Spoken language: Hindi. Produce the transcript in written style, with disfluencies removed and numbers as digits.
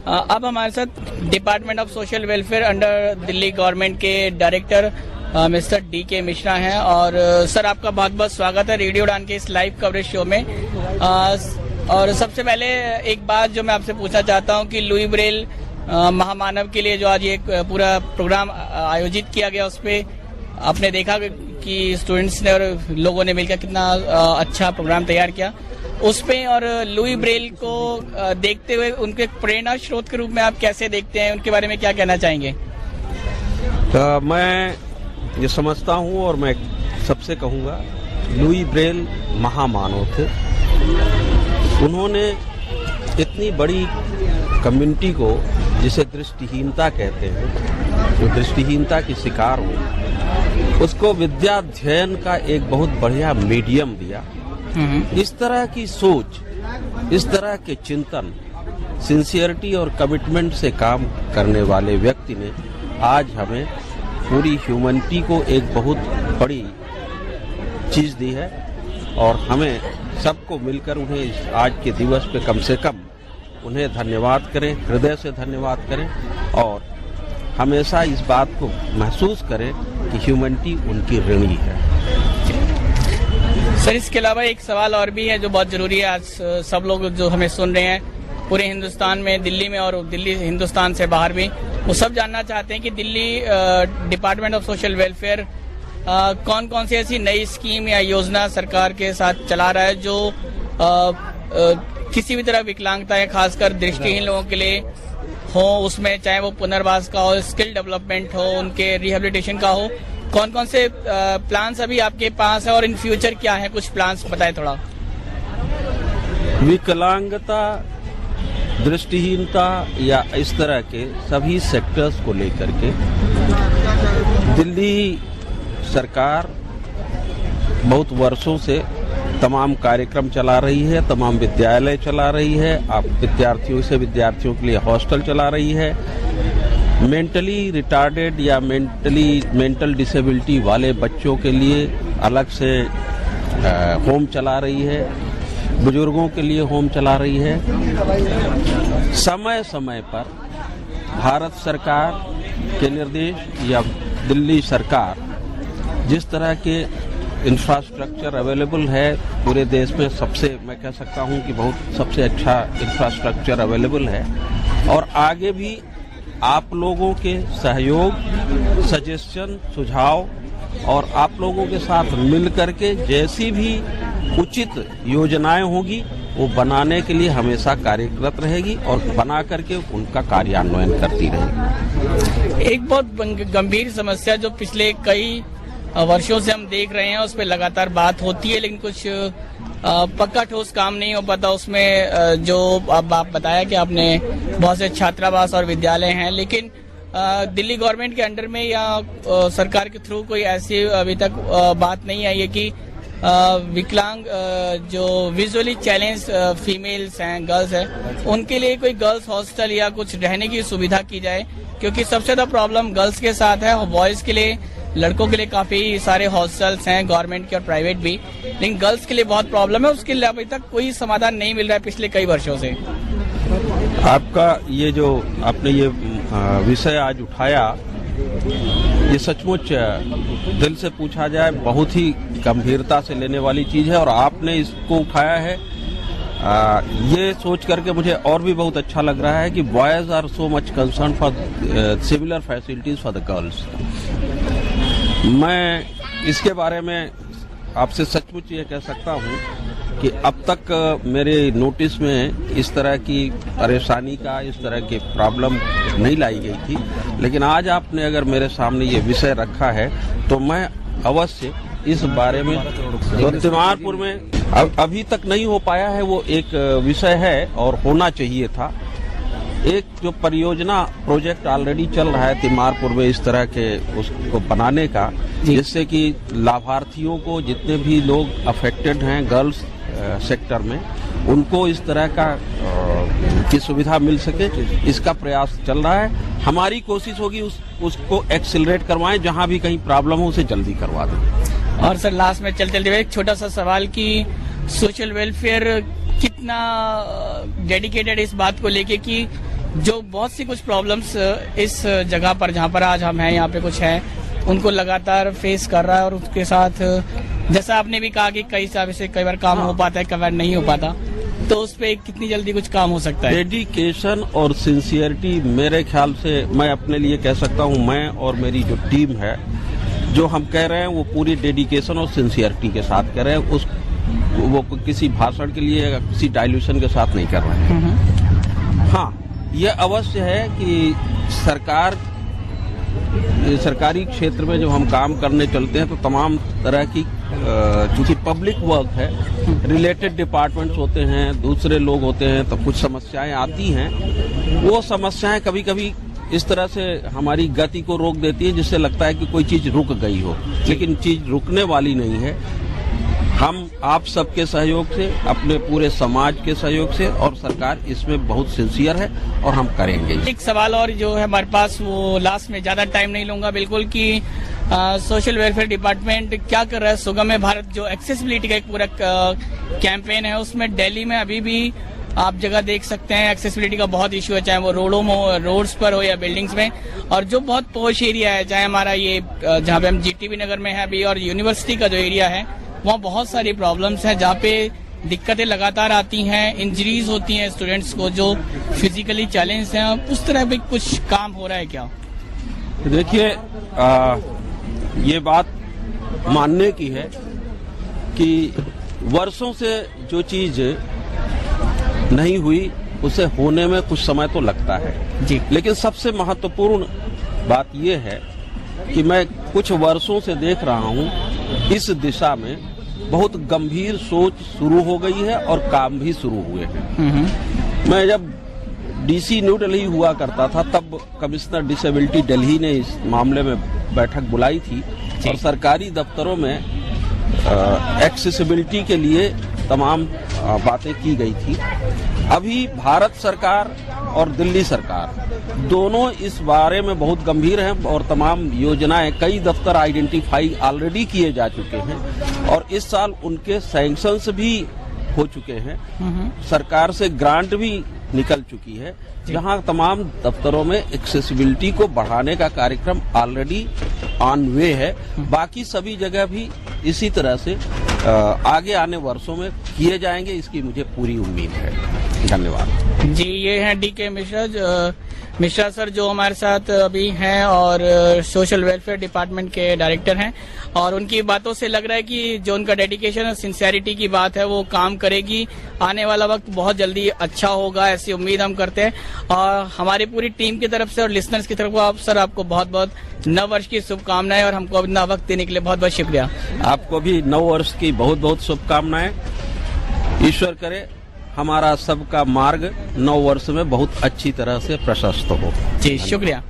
अब हमारे साथ department of social welfare under Delhi government के डायरेक्टर मिस्टर DK मिश्रा हैं। और सर, आपका बहुत बहुत स्वागत है रेडियो उड़ान के इस लाइव कवरेज शो में। और सबसे पहले एक बात जो मैं आपसे पूछना चाहता हूं कि लुई ब्रेल महामानव के लिए जो आज एक पूरा प्रोग्राम आयोजित किया गया, उस पे आपने देखा कि स्टूडेंट्स ने और लोगों ने मिलकर कितना अच्छा प्रोग्राम तैयार किया उस पे। और लुई ब्रेल को देखते हुए उनके प्रेरणा स्रोत के रूप में आप कैसे देखते हैं, उनके बारे में क्या कहना चाहेंगे? मैं ये समझता हूँ और मैं सबसे कहूँगा, लुई ब्रेल महामानव थे। उन्होंने इतनी बड़ी कम्युनिटी को, जिसे दृष्टिहीनता कहते हैं, जो दृष्टिहीनता की शिकार हो, उसको विद्याध्ययन का एक बहुत बढ़िया मीडियम दिया। इस तरह की सोच, इस तरह के चिंतन, सिंसियरिटी और कमिटमेंट से काम करने वाले व्यक्ति ने आज हमें पूरी ह्यूमैनिटी को एक बहुत बड़ी चीज दी है। और हमें सबको मिलकर उन्हें आज के दिवस पे कम से कम उन्हें धन्यवाद करें, हृदय से धन्यवाद करें और हमेशा इस बात को महसूस करें कि ह्यूमैनिटी उनकी ऋणी है। सर, इसके अलावा एक सवाल और भी है जो बहुत जरूरी है। आज सब लोग जो हमें सुन रहे हैं पूरे हिंदुस्तान में, दिल्ली में और दिल्ली हिंदुस्तान से बाहर भी, वो सब जानना चाहते हैं कि Delhi department of social welfare कौन कौन सी ऐसी नई स्कीम या योजना सरकार के साथ चला रहा है जो किसी भी तरह विकलांगता है, खासकर दृष्टिहीन लोगों के लिए हो, उसमें चाहे वो पुनर्वास का हो, स्किल डेवलपमेंट हो, उनके रिहेबिलिटेशन का हो। कौन कौन से प्लान्स अभी आपके पास है और इन फ्यूचर क्या है, कुछ प्लान्स बताएं थोड़ा। विकलांगता, दृष्टिहीनता या इस तरह के सभी सेक्टर्स को लेकर के दिल्ली सरकार बहुत वर्षों से तमाम कार्यक्रम चला रही है, तमाम विद्यालय चला रही है, आप विद्यार्थियों के लिए हॉस्टल चला रही है, मेंटली रिटार्डेड या मेंटल डिसेबिलिटी वाले बच्चों के लिए अलग से होम चला रही है, बुजुर्गों के लिए होम चला रही है। समय समय पर भारत सरकार के निर्देश या दिल्ली सरकार जिस तरह के इंफ्रास्ट्रक्चर अवेलेबल है पूरे देश में, सबसे मैं कह सकता हूं कि सबसे अच्छा इंफ्रास्ट्रक्चर अवेलेबल है। और आगे भी आप लोगों के सहयोग, सजेशन, सुझाव और आप लोगों के साथ मिल करके जैसी भी उचित योजनाएं होगी वो बनाने के लिए हमेशा कार्यरत रहेगी और बना करके उनका कार्यान्वयन करती रहेगी। एक बहुत गंभीर समस्या जो पिछले कई वर्षों से हम देख रहे हैं, उस पर लगातार बात होती है, लेकिन कुछ पक्का ठोस काम नहीं हो पाता उसमें। जो अब आप बताया कि आपने बहुत से छात्रावास और विद्यालय हैं, लेकिन दिल्ली गवर्नमेंट के अंडर में या सरकार के थ्रू कोई ऐसी अभी तक बात नहीं आई है कि विकलांग जो विजुअली चैलेंज फीमेल्स हैं, गर्ल्स हैं, उनके लिए कोई गर्ल्स हॉस्टल या कुछ रहने की सुविधा की जाए। क्योंकि सबसे ज्यादा प्रॉब्लम गर्ल्स के साथ है। बॉयज के लिए, लड़कों के लिए काफी सारे हॉस्टल्स हैं गवर्नमेंट के और प्राइवेट भी, लेकिन गर्ल्स के लिए बहुत प्रॉब्लम है। उसके लिए अभी तक कोई समाधान नहीं मिल रहा है पिछले कई वर्षों से। आपका ये जो आपने ये विषय आज उठाया, ये सचमुच दिल से पूछा जाए बहुत ही गंभीरता से लेने वाली चीज है और आपने इसको उठाया है। ये सोच करके मुझे और भी बहुत अच्छा लग रहा है कि boys are so much concern for similar facilities for the girls. मैं इसके बारे में आपसे सचमुच ये कह सकता हूँ कि अब तक मेरे नोटिस में इस तरह की परेशानी का, इस तरह की प्रॉब्लम नहीं लाई गई थी, लेकिन आज आपने अगर मेरे सामने ये विषय रखा है तो मैं अवश्य इस बारे में, तो तिमारपुर में अभी तक नहीं हो पाया है, वो एक विषय है और होना चाहिए था। एक जो परियोजना प्रोजेक्ट ऑलरेडी चल रहा है तिमारपुर में इस तरह के उसको बनाने का, जिससे कि लाभार्थियों को, जितने भी लोग अफेक्टेड हैं गर्ल्स सेक्टर में, उनको इस तरह का की सुविधा मिल सके, इसका प्रयास चल रहा है। हमारी कोशिश होगी उसको एक्सिलरेट करवाएं, जहां भी कहीं प्रॉब्लम हो उसे जल्दी करवा दें। और सर, लास्ट में चलते हुए एक छोटा सा सवाल कि सोशल वेलफेयर कितना डेडिकेटेड इस बात को लेके कि जो बहुत सी कुछ प्रॉब्लम्स इस जगह पर जहाँ पर आज हम हैं, यहाँ पे कुछ है, उनको लगातार फेस कर रहा है। और उसके साथ जैसा आपने भी कहा कि कई साल से कई बार काम हो पाता है, कई बार नहीं हो पाता, तो उस पे कितनी जल्दी कुछ काम हो सकता है? डेडिकेशन और सिंसियरिटी, मेरे ख्याल से मैं अपने लिए कह सकता हूँ, मैं और मेरी जो टीम है, जो हम कह रहे हैं वो पूरी डेडिकेशन और सिंसियरिटी के साथ कह रहे हैं। वो किसी भाषण के लिए या किसी डाइल्यूशन के साथ नहीं कर रहे हैं। हाँ, ये अवश्य है कि सरकारी क्षेत्र में जब हम काम करने चलते हैं तो तमाम तरह की चूंकि पब्लिक वर्क है, रिलेटेड डिपार्टमेंट्स होते हैं, दूसरे लोग होते हैं, तो कुछ समस्याएं आती हैं। वो समस्याएं कभी कभी इस तरह से हमारी गति को रोक देती है, जिससे लगता है कि कोई चीज रुक गई हो, लेकिन चीज रुकने वाली नहीं है। हम आप सबके सहयोग से, अपने पूरे समाज के सहयोग से, और सरकार इसमें बहुत सिंसियर है और हम करेंगे। एक सवाल और जो है हमारे पास, वो लास्ट में, ज्यादा टाइम नहीं लूंगा बिल्कुल, कि सोशल वेलफेयर डिपार्टमेंट क्या कर रहा है? सुगम्य भारत जो एक्सेसिबिलिटी का एक पूरा कैंपेन है, उसमें दिल्ली में अभी भी आप जगह देख सकते हैं एक्सेसिबिलिटी का बहुत इश्यू है, चाहे वो रोड्स पर हो या बिल्डिंग्स में। और जो बहुत पॉश एरिया है, चाहे हमारा ये जहाँ पे हम जीटीबी नगर में है अभी, और यूनिवर्सिटी का जो एरिया है, वहाँ बहुत सारी प्रॉब्लम्स हैं, जहाँ पे दिक्कतें लगातार आती हैं, इंजरीज होती हैं स्टूडेंट्स को जो फिजिकली चैलेंज हैं। उस तरह भी कुछ काम हो रहा है क्या? देखिए, ये बात मानने की है कि वर्षों से जो चीज नहीं हुई, उसे होने में कुछ समय तो लगता है जी। लेकिन सबसे महत्वपूर्ण बात यह है कि मैं कुछ वर्षों से देख रहा हूं, इस दिशा में बहुत गंभीर सोच शुरू हो गई है और काम भी शुरू हुए हैं। मैं जब डीसी न्यू दिल्ली हुआ करता था, तब कमिश्नर डिसेबिलिटी दिल्ली ने इस मामले में बैठक बुलाई थी और सरकारी दफ्तरों में एक्सेसिबिलिटी के लिए तमाम बातें की गई थी। अभी भारत सरकार और दिल्ली सरकार दोनों इस बारे में बहुत गंभीर हैं और तमाम योजनाएं, कई दफ्तर आइडेंटिफाई ऑलरेडी किए जा चुके हैं और इस साल उनके सैंक्शंस भी हो चुके हैं। सरकार से ग्रांट भी निकल चुकी है, जहां तमाम दफ्तरों में एक्सेसिबिलिटी को बढ़ाने का कार्यक्रम ऑलरेडी ऑन वे है। बाकी सभी जगह भी इसी तरह से आगे आने वर्षों में किए जाएंगे, इसकी मुझे पूरी उम्मीद है। धन्यवाद जी। ये हैं डीके मिश्रा सर, जो हमारे साथ अभी हैं और सोशल वेलफेयर डिपार्टमेंट के डायरेक्टर हैं। और उनकी बातों से लग रहा है कि जो उनका डेडिकेशन और सिंसियरिटी की बात है, वो काम करेगी। आने वाला वक्त बहुत जल्दी अच्छा होगा, ऐसी उम्मीद हम करते हैं। और हमारी पूरी टीम की तरफ से और लिसनर्स की तरफ से आप सर, आपको बहुत बहुत नव वर्ष की शुभकामनाएं, और हमको अपना वक्त देने के लिए बहुत बहुत शुक्रिया। आपको भी नव वर्ष की बहुत बहुत शुभकामनाएं। ईश्वर करे हमारा सबका मार्ग नव वर्ष में बहुत अच्छी तरह से प्रशस्त हो। जी, शुक्रिया।